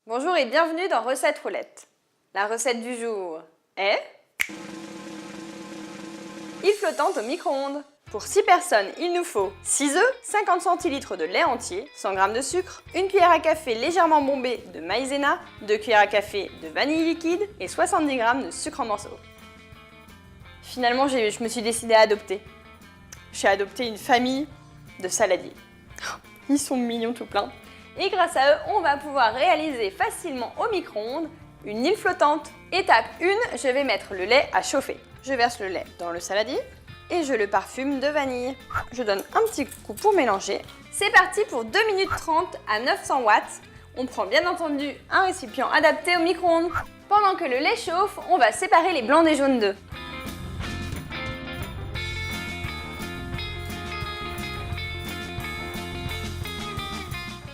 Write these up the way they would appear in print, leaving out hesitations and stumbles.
Bonjour et bienvenue dans Recette Roulette. La recette du jour est île flottante au micro-ondes. Pour 6 personnes, il nous faut 6 œufs, 50 centilitres de lait entier, 100 g de sucre, 1 cuillère à café légèrement bombée de maïzena, 2 cuillères à café de vanille liquide et 70 g de sucre en morceaux. Finalement, je me suis décidée à adopter. J'ai adopté une famille de saladiers. Ils sont mignons tout plein. Et grâce à eux, on va pouvoir réaliser facilement au micro-ondes une île flottante. Étape 1, je vais mettre le lait à chauffer. Je verse le lait dans le saladier et je le parfume de vanille. Je donne un petit coup pour mélanger. C'est parti pour 2 minutes 30 à 900 watts. On prend bien entendu un récipient adapté au micro-ondes. Pendant que le lait chauffe, on va séparer les blancs des jaunes d'œufs.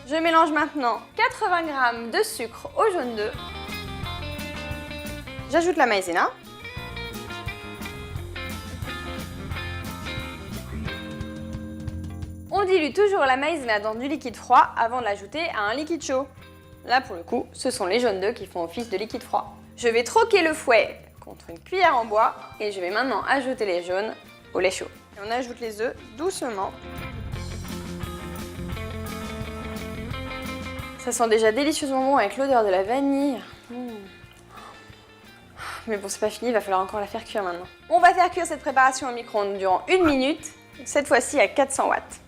Je mélange maintenant 80 g de sucre au jaune d'œuf. J'ajoute la maïzena. On dilue toujours la maïzena dans du liquide froid avant de l'ajouter à un liquide chaud. Là pour le coup, ce sont les jaunes d'œufs qui font office de liquide froid. Je vais troquer le fouet contre une cuillère en bois et je vais maintenant ajouter les jaunes au lait chaud. Et on ajoute les œufs doucement. Ça sent déjà délicieusement bon avec l'odeur de la vanille. Mais bon, c'est pas fini, il va falloir encore la faire cuire maintenant. On va faire cuire cette préparation au micro-ondes durant 1 minute, cette fois-ci à 400 watts.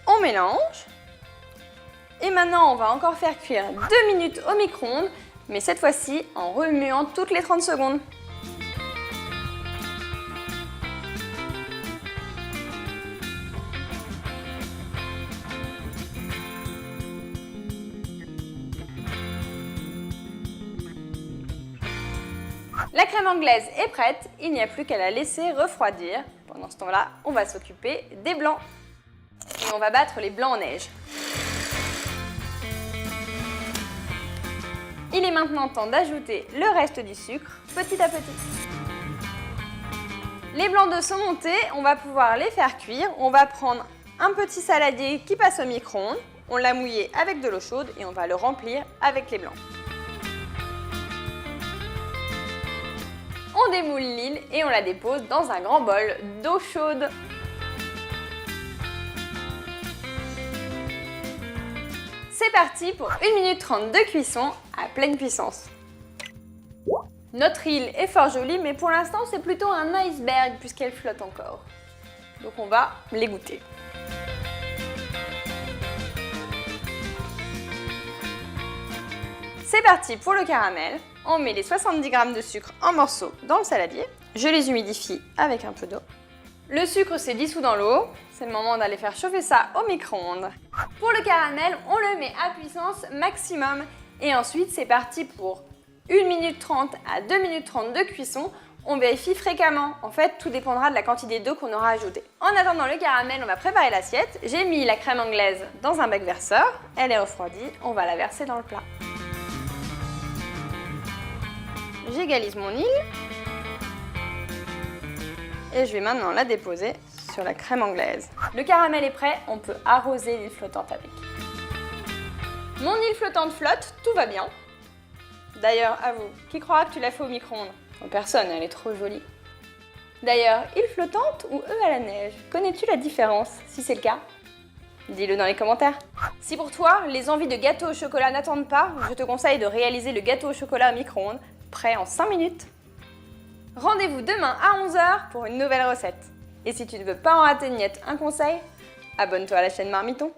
On mélange. Et maintenant, on va encore faire cuire 2 minutes au micro-ondes, mais cette fois-ci en remuant toutes les 30 secondes. La crème anglaise est prête, il n'y a plus qu'à la laisser refroidir. Pendant ce temps-là, on va s'occuper des blancs. Et on va battre les blancs en neige. Il est maintenant temps d'ajouter le reste du sucre, petit à petit. Les blancs d'œufs sont montés, on va pouvoir les faire cuire. On va prendre un petit saladier qui passe au micro-ondes. On l'a mouillé avec de l'eau chaude et on va le remplir avec les blancs. On démoule l'île et on la dépose dans un grand bol d'eau chaude. C'est parti pour 1 minute 30 de cuisson à pleine puissance. Notre île est fort jolie, mais pour l'instant c'est plutôt un iceberg puisqu'elle flotte encore. Donc on va l'égoutter. C'est parti pour le caramel. On met les 70 g de sucre en morceaux dans le saladier. Je les humidifie avec un peu d'eau. Le sucre s'est dissous dans l'eau. C'est le moment d'aller faire chauffer ça au micro-ondes. Pour le caramel, on le met à puissance maximum. Et ensuite, c'est parti pour 1 minute 30 à 2 minutes 30 de cuisson. On vérifie fréquemment. En fait, tout dépendra de la quantité d'eau qu'on aura ajoutée. En attendant le caramel, on va préparer l'assiette. J'ai mis la crème anglaise dans un bec verseur. Elle est refroidie. On va la verser dans le plat. J'égalise mon île et je vais maintenant la déposer sur la crème anglaise. Le caramel est prêt, on peut arroser l'île flottante avec. Mon île flottante flotte, tout va bien. D'ailleurs, à vous, qui croira que tu l'as fait au micro-ondes? Personne, elle est trop jolie. D'ailleurs, île flottante ou œuf à la neige? Connais-tu la différence? Si c'est le cas, dis-le dans les commentaires. Si pour toi, les envies de gâteau au chocolat n'attendent pas, je te conseille de réaliser le gâteau au chocolat au micro-ondes, prêt en 5 minutes. Rendez-vous demain à 11 h pour une nouvelle recette. Et si tu ne veux pas en rater ni être un conseil, abonne-toi à la chaîne Marmiton.